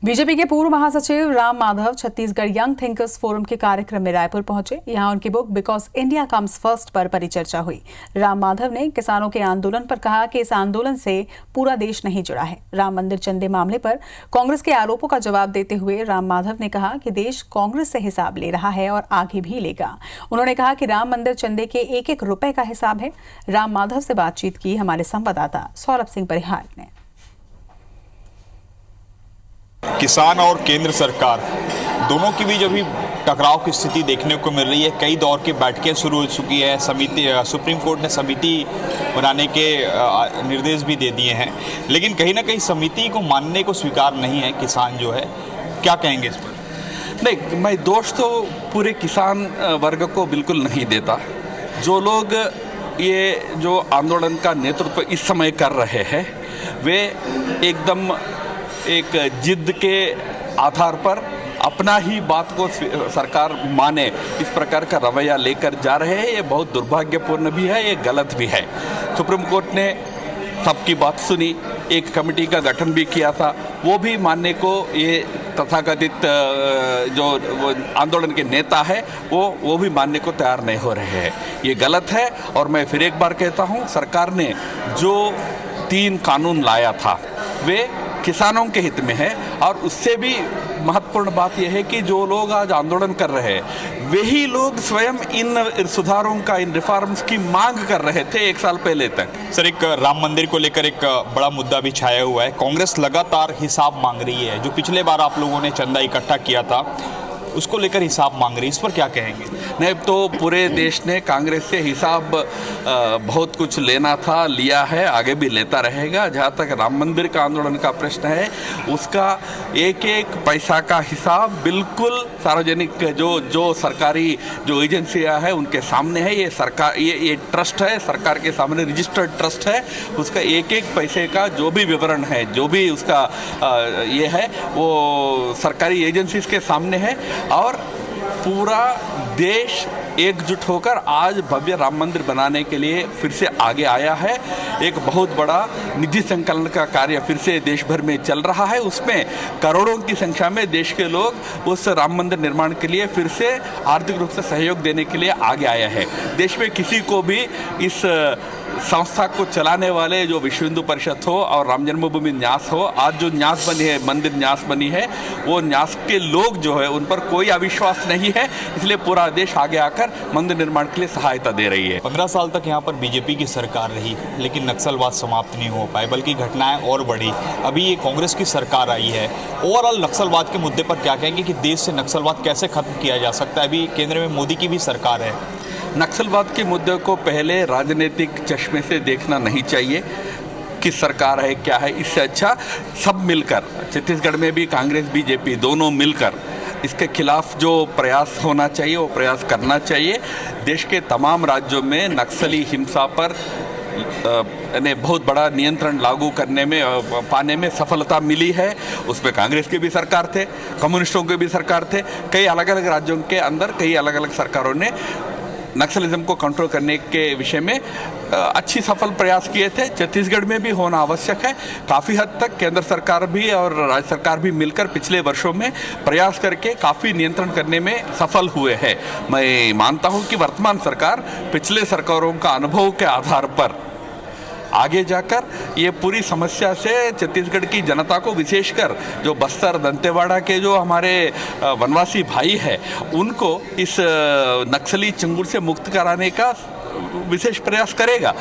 BJP के पूर्व महासचिव Ram Madhav Chhattisgarh young thinkers forum के कार्यक्रम में रायपुर पहुंचे। यहां उनकी book because India comes first पर परिचर्चा हुई। राम माधव ने किसानों के आंदोलन पर कहा कि इस आंदोलन से पूरा देश नहीं जुड़ा है। राम मंदिर चंदे मामले पर कांग्रेस के आरोपों का जवाब देते हुए राम माधव ने कहा कि देश कांग्रेस से हिसाब ले रहा है और आगे भी लेगा। उन्होंने कहा कि राम मंदिर चंदे के एक एक रुपए का हिसाब है। राम माधव से बातचीत की हमारे संवाददाता सौरभ सिंह परिहार ने। किसान और केंद्र सरकार दोनों की बीच अभी टकराव की स्थिति देखने को मिल रही है। कई दौर की बैठकें शुरू हो चुकी है। सुप्रीम कोर्ट ने समिति बनाने के निर्देश भी दे दिए हैं, लेकिन कहीं ना कहीं समिति को मानने को स्वीकार नहीं है किसान जो है। क्या कहेंगे इस पर? नहीं, मैं दोष तो पूरे किसान वर्ग को बिल्कुल नहीं देता। जो लोग ये जो आंदोलन का नेतृत्व इस समय कर रहे हैं वे एकदम एक जिद के आधार पर अपना ही बात को सरकार माने इस प्रकार का रवैया लेकर जा रहे हैं। ये बहुत दुर्भाग्यपूर्ण भी है, ये गलत भी है। सुप्रीम कोर्ट ने सबकी बात सुनी, एक कमेटी का गठन भी किया था, वो भी मानने को ये तथाकथित जो आंदोलन के नेता है वो भी मानने को तैयार नहीं हो रहे हैं। ये गलत है। और मैं फिर एक बार कहता हूँ, सरकार ने जो 3 कानून लाया था वे किसानों के हित में है। और उससे भी महत्वपूर्ण बात यह है कि जो लोग आज आंदोलन कर रहे हैं वही लोग स्वयं इन सुधारों का, इन रिफॉर्म्स की मांग कर रहे थे 1 साल पहले तक। सर, एक राम मंदिर को लेकर एक बड़ा मुद्दा भी छाया हुआ है। कांग्रेस लगातार हिसाब मांग रही है। जो पिछले बार आप लोगों ने चंदा इकट्ठा किया था उसको लेकर हिसाब मांग रही है, इस पर क्या कहेंगे? नहीं, तो पूरे देश ने कांग्रेस से हिसाब बहुत कुछ लेना था, लिया है, आगे भी लेता रहेगा। जहाँ तक राम मंदिर का आंदोलन का प्रश्न है उसका एक एक पैसा का हिसाब बिल्कुल सार्वजनिक जो सरकारी जो एजेंसियाँ हैं उनके सामने है। ये सरकार ये ट्रस्ट है, सरकार के सामने रजिस्टर्ड ट्रस्ट है। उसका एक एक पैसे का जो भी विवरण है, जो भी उसका ये है वो सरकारी एजेंसीज के सामने है। और पूरा देश एकजुट होकर आज भव्य राम मंदिर बनाने के लिए फिर से आगे आया है। एक बहुत बड़ा निधि संकलन का कार्य फिर से देश भर में चल रहा है। उसमें करोड़ों की संख्या में देश के लोग उस राम मंदिर निर्माण के लिए फिर से आर्थिक रूप से सहयोग देने के लिए आगे आया है। देश में किसी को भी इस संस्था को चलाने वाले जो विश्व हिंदू परिषद हो और राम जन्मभूमि न्यास हो, आज जो न्यास बनी है, मंदिर न्यास बनी है, वो न्यास के लोग जो है उन पर कोई अविश्वास नहीं है। इसलिए पूरा देश आगे आकर मंदिर निर्माण के लिए सहायता दे रही है। 15 साल तक यहाँ पर बीजेपी की सरकार रही, लेकिन नक्सलवाद समाप्त नहीं हो पाए, बल्कि घटनाएं और बढ़ी। अभी ये कांग्रेस की सरकार आई है। ओवरऑल नक्सलवाद के मुद्दे पर क्या कहेंगे कि देश से नक्सलवाद कैसे खत्म किया जा सकता है? अभी केंद्र में मोदी की भी सरकार है। नक्सलवाद के मुद्दे को पहले राजनीतिक चश्मे से देखना नहीं चाहिए। किस सरकार है, क्या है, इससे अच्छा सब मिलकर, छत्तीसगढ़ में भी कांग्रेस बीजेपी दोनों मिलकर इसके खिलाफ जो प्रयास होना चाहिए वो प्रयास करना चाहिए। देश के तमाम राज्यों में नक्सली हिंसा पर ने बहुत बड़ा नियंत्रण लागू करने में पाने में सफलता मिली है। उसमें कांग्रेस के भी सरकार थे, कम्युनिस्टों के भी सरकार थे। कई अलग अलग राज्यों के अंदर कई अलग अलग सरकारों ने नक्सलिज्म को कंट्रोल करने के विषय में अच्छी सफल प्रयास किए थे। छत्तीसगढ़ में भी होना आवश्यक है। काफ़ी हद तक केंद्र सरकार भी और राज्य सरकार भी मिलकर पिछले वर्षों में प्रयास करके काफ़ी नियंत्रण करने में सफल हुए हैं। मैं मानता हूं कि वर्तमान सरकार पिछले सरकारों का अनुभव के आधार पर आगे जाकर ये पूरी समस्या से छत्तीसगढ़ की जनता को, विशेषकर जो बस्तर दंतेवाड़ा के जो हमारे वनवासी भाई हैं, उनको इस नक्सली चंगुल से मुक्त कराने का विशेष प्रयास करेगा।